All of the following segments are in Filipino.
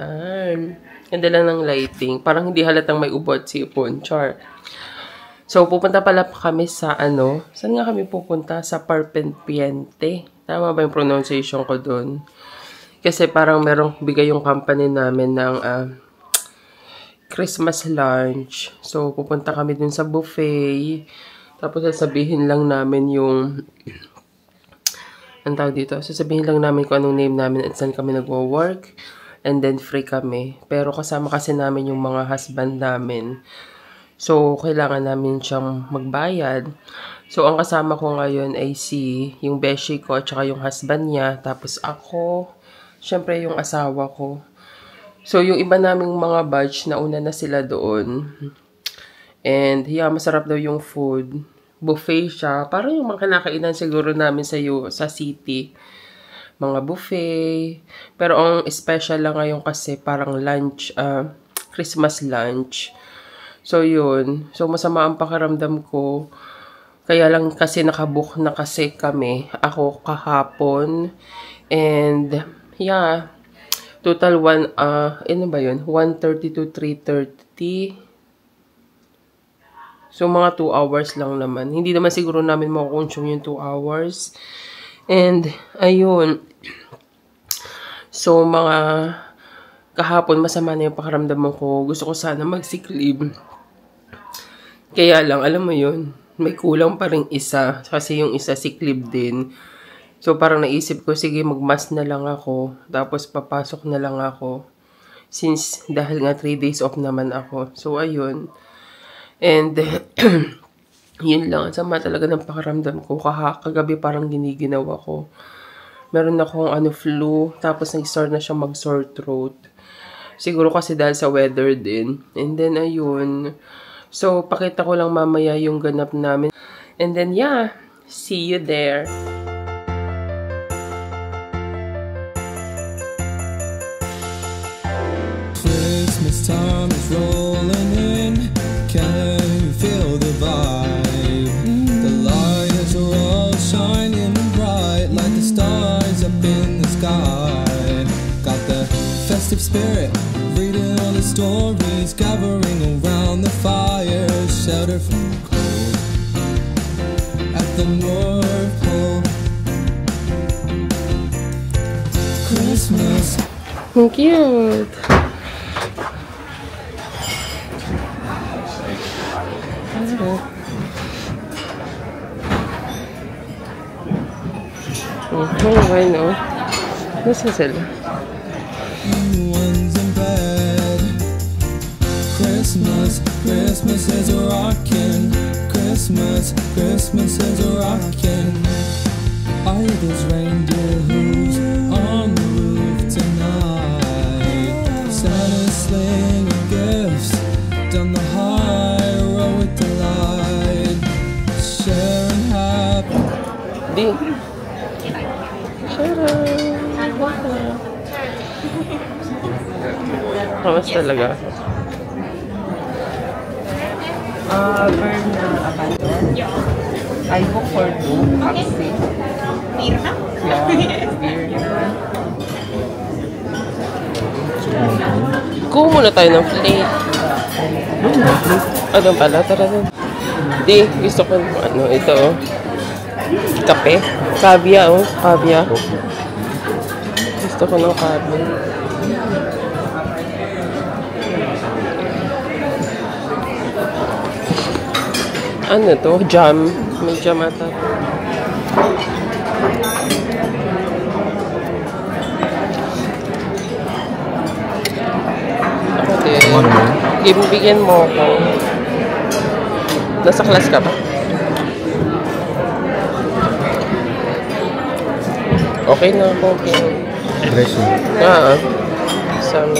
Ayan. Ganda lang ng lighting. Parang hindi halatang may ubod sipon. Char. So, pupunta pala kami sa saan nga kami pupunta? Sa Parpentiente. Tama ba yung pronunciation ko dun? Kasi parang merong bigay yung company namin ng Christmas lunch. So, pupunta kami dun sa buffet. Tapos, sasabihin lang namin yung ang tawag dito. Sasabihin lang namin kung anong name namin at saan kami nagwo-work. And then, free kami. Pero kasama kasi namin yung mga husband namin. So, kailangan namin siyang magbayad. So, ang kasama ko ngayon ay yung beshi ko at saka yung husband niya. Tapos ako, syempre yung asawa ko. So, yung iba naming mga batch, nauna na sila doon. And, yeah, masarap daw yung food. Buffet siya. Parang yung mga kinakainan siguro namin sa city. Mga buffet. Pero ang special lang ngayon kasi parang lunch, Christmas lunch. So, yun. So, masama ang pakiramdam ko. Kaya lang kasi nakabook na kasi kami. Ako kahapon. And, yeah. Total 1:30 to 3:30. So, mga 2 hours lang naman. Hindi naman siguro namin makukonsume yung 2 hours. And, ayun. So, kahapon masama na yung pakiramdam ko. Gusto ko sana mag-sick leave. Kaya lang, alam mo yun, may kulang pa rin isa. Kasi yung isa sick leave din. So, parang naisip ko, sige, mag-mask na lang ako. Tapos, papasok na lang ako. Since, dahil nga 3 days off naman ako. So, ayun. And, yun lang. Sama talaga ng pakiramdam ko. Kagabi parang giniginaw ako. Meron akong flu. Tapos, nag-start na siya mag-sore throat. Siguro kasi dahil sa weather din. And then, ayun. So, pakita ko lang mamaya yung ganap namin. And then, yeah. See you there. Christmas time is rolling in. Can you feel the vibe? The lights are all shining bright like the stars up in the sky. Got the festive spirit, reading all the stories, gathering around the fire, shelter from the cold at the North Pole. Christmas. Cute. Okay, no? Nasa sila? One's in bed. Christmas, Christmas is rockin'. Christmas, Christmas is rockin'. Are those reindeer hooves on the roof tonight? Santa's slinging gifts down the high road with the light. Sharing happy. Di. Kamas talaga? Burn na abandon. I book for 2. Taxi. Beer na? Yeah, beer. Kuha muna tayo ng plate. Ano pala? Tara din. Di, gusto ko ito kape. Kabya, kabya. Gusto ko ng kabya. Ano to? Jam. May jam ata. Ako din. Bigyan mo ako. Nasa class ka ba? Okay na ako. Okay. Dressing. Sama.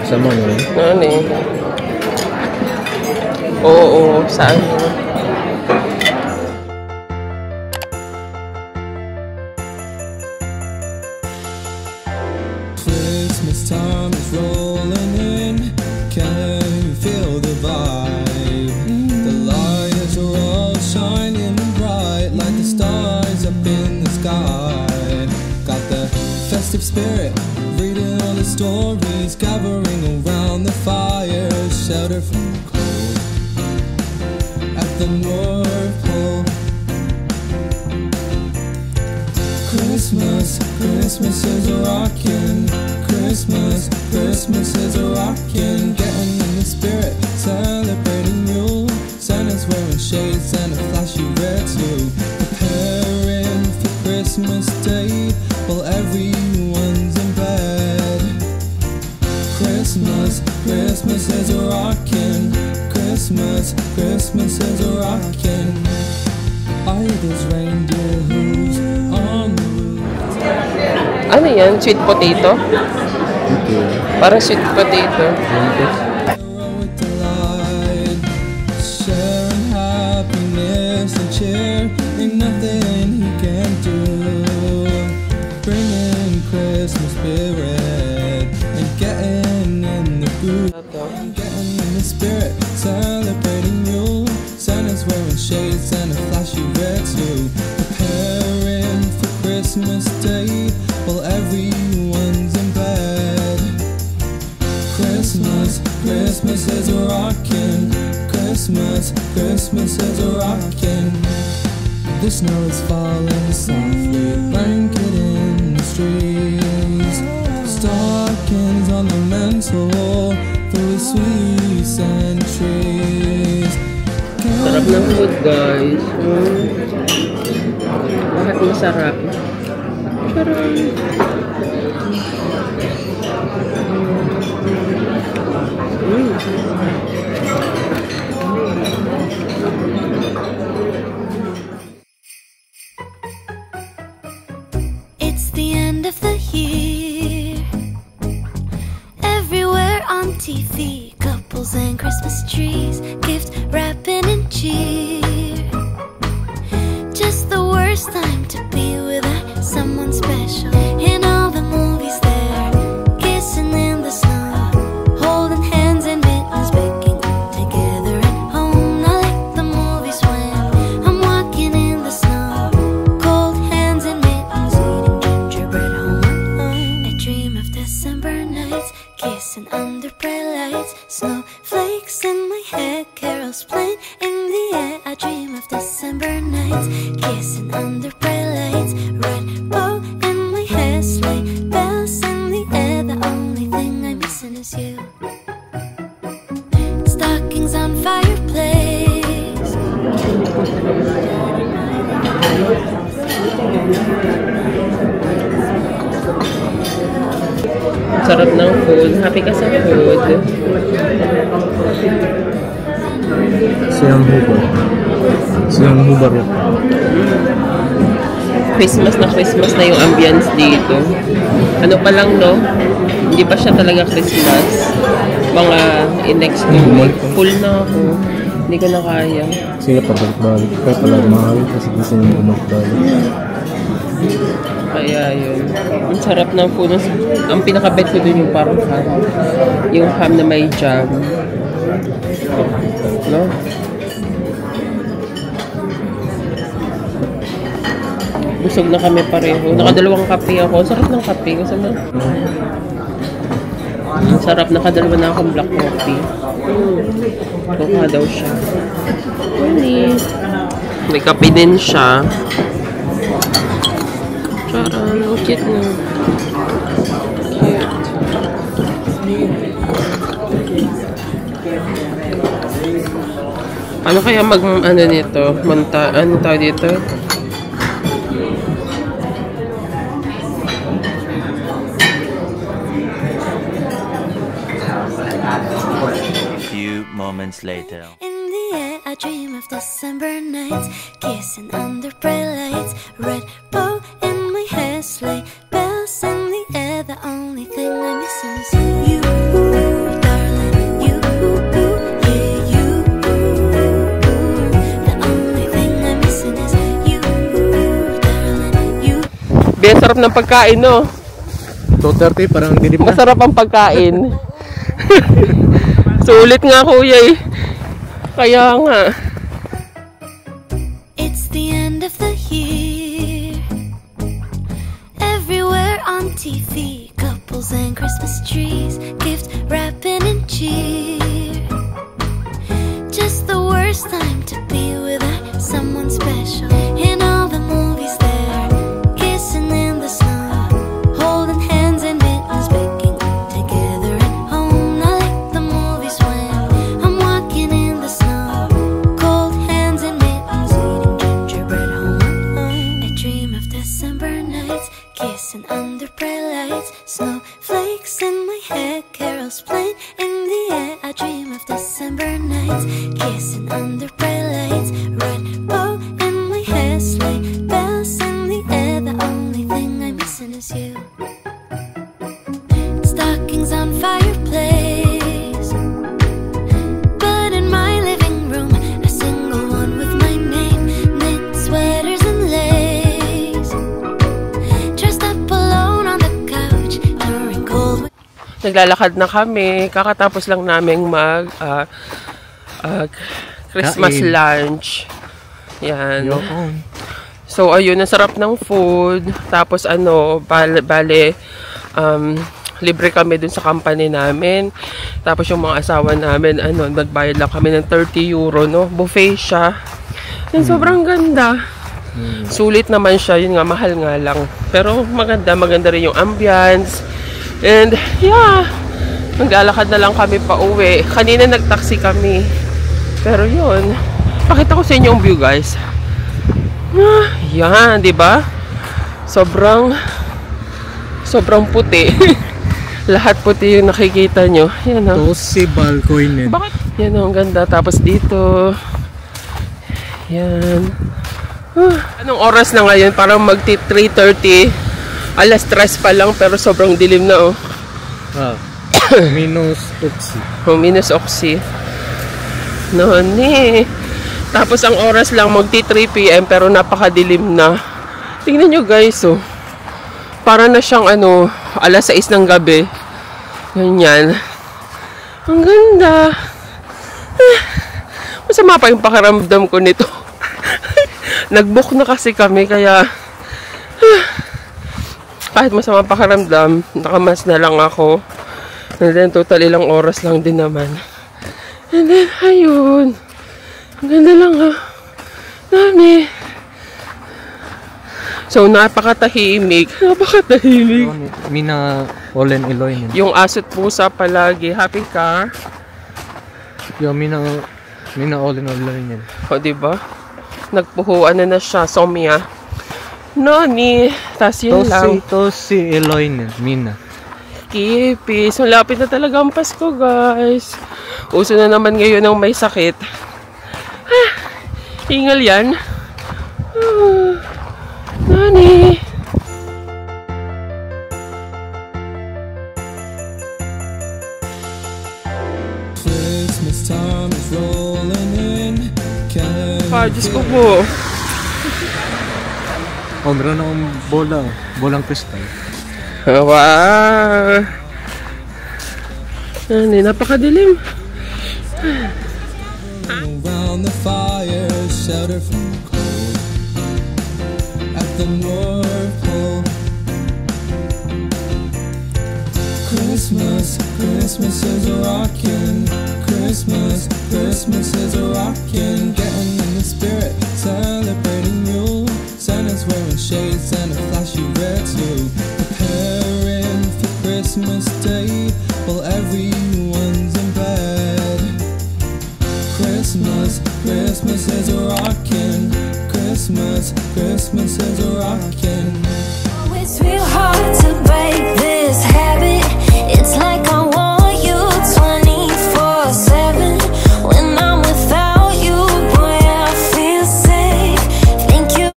Sama mo yun? Ano eh? Oo, saan yun? Christmas time is rolling in. Can you feel the vibe? The lights are all shining bright like the stars up in the sky. Got the festive spirit, reading all the stories gathering around the fire, shelter from the cold at the North Pole. Christmas, Christmas is rockin'. Christmas, Christmas is rockin'. Getting in the spirit, celebrating you. Santa's wearing shades and a flashy red suit. Preparing for Christmas Day while everyone's in bed. Christmas, Christmas is rockin'. Christmas, Christmas is rockin'. There's reindeer hooves on the roof. Ano yan? Sweet potato? Parang sweet potato. Heroic delight, sharing happiness and cheer. Ain't nothing he can't do. Bringing Christmas spirit and getting in the groove. Getting in the spirit, celebrating you. Santa's wearing shades and a flashy red suit. Preparing for Christmas Day while everyone's in bed. Christmas, Christmas is rockin'. Christmas, Christmas is rockin'. The snow is falling softly, blanketing the streets. Stockings on the mantle, through the sweets and trees. Sarap ng food, guys. Bakit masarap? Charan! It's the end of the year. Everywhere on TV, couples and Christmas trees, gift wrapping and cheer. Just the worst time to be without someone special. In all the movies there, kissing in the snow, holding hands and mittens, baking together at home. Not like the movies when I'm walking in the snow, cold hands and mittens, eating gingerbread home alone. I dream of December nights, kissing under bright lights, snowflakes in my hair, carols playing in the air. I dream of December nights, kissing under bright lights, red bow in my hair, sleigh bells in the air. The only thing I'm missing is you. Stockings on fireplace. Sarap ng food. Happy ka sa food. Siyang hubar. Siyang hubar. Christmas na yung ambience dito. Ano pa lang, no? Hindi pa siya talaga Christmas. Mga in-next week. Full na ako. Hindi ko na kaya. Sila pabalik-balik. Kaya pala mahal kasi gusto nyo bumalik-balik. Kaya yun. Ang sarap ng food. Ang pinaka-bet ko dun yung parang ham. Yung ham na may jam. No? Busog na kami pareho. Nakadalawang kape ako. Sarap ng kape. Sarap. Nakadalawa na akong black coffee. Kuha daw siya. May kape din siya. Charan. Ang cute na. Cute. Ano kaya ano nito? Ano tawag dito? Moments later. In the air, I dream of December nights, kissing under bright lights, red bow in my hair, sleigh bells in the air. The only thing I'm missing is you, darling. You, yeah, you. The only thing I'm missing is you, darling. You. Bien, sarap ng pagkain, no? 2:30, parang dilim na. Masarap ang pagkain. Sulit nga, kuya, eh. Kaya nga. It's the end of the year. Everywhere on TV, couples carols and Christmas trees, gift wrapping and cheer. Just the worst time to be without someone special. In all the movies they're kissing in the snow, holding hands and mittens, baking together at home. Not like the movies when I'm walking in the snow, cold hands and mittens, eating gingerbread home alone. I dream of December nights, kissing under bright lights, snowflakes in my hair, carols playing in the air. I dream of December nights, kissing under bright lights, red bow in my hair, sleigh bells in the air. The only thing I'm missing is you. Stockings on fireplace, but in my living room, a single one with my name, knit sweaters and lace, dressed up alone on the couch during cold. Naglalakad na kami. Kakatapos lang naming mag Christmas Kain. lunch. Yan. Yun. So, ayun, ang sarap ng food. Tapos, bale, libre kami dun sa company namin. Tapos, yung mga asawa namin, nagbayad lang kami ng 30 euro, no? Buffet siya. Yan, sobrang ganda. Sulit naman siya. Yun nga, mahal nga lang. Pero, maganda rin yung ambience. And, yeah, naglalakad na lang kami pa uwi. Kanina nag-taxi kami. Pero yun, pakita ko sa inyo yung view, guys. Yan, di ba? Sobrang puti. Lahat puti yung nakikita nyo. Yan, To si balcony. bakit? Yan, ang ganda. Tapos dito. Yan. Anong oras na ngayon? Parang mag-3:30. Alas 3 pa lang, pero sobrang dilim na, oh. Minus oxy. Minus oxy. Tapos ang oras lang magti 3 PM pero napakadilim na. Tingnan nyo, guys, oh. Para na siyang alas 6 ng gabi. Ganyan. Ang ganda. Masama pa yung pakiramdam ko nito. Nag-book na kasi kami kaya kahit masama pakiramdam, nakamas na lang ako. And then, total ilang oras lang din naman. And then, ayun. Ang ganda lang, ha. Dami. So, napakatahimik. Mina olen Iloinen. Yung aso't pusa palagi. Happy ka? Yo, mina olen Iloinen. O, diba? Nagpuhuan na siya. Somya. Noni. Tas yun lang. To si Iloinen. Mina. Kipis. Malapit na talaga ang Pasko, guys. Uso na naman ngayon ng may sakit. Hingal yan. Nani? Christmas time is rolling in. Diyos ko po. Oh, meron akong bolang kristal. Wow! Nani, napakadilim. Around the fire, shelter from the cold. At the North Pole. Christmas is a rockin'. Christmas is a rockin'. Getting in the spirit, celebrating you. Santa's wearing shades and a flashy red suit. Preparing for Christmas Day while everyone's in bed. Christmas is a rockin'. Christmas is a rockin'. Oh, it's real hard to break this habit.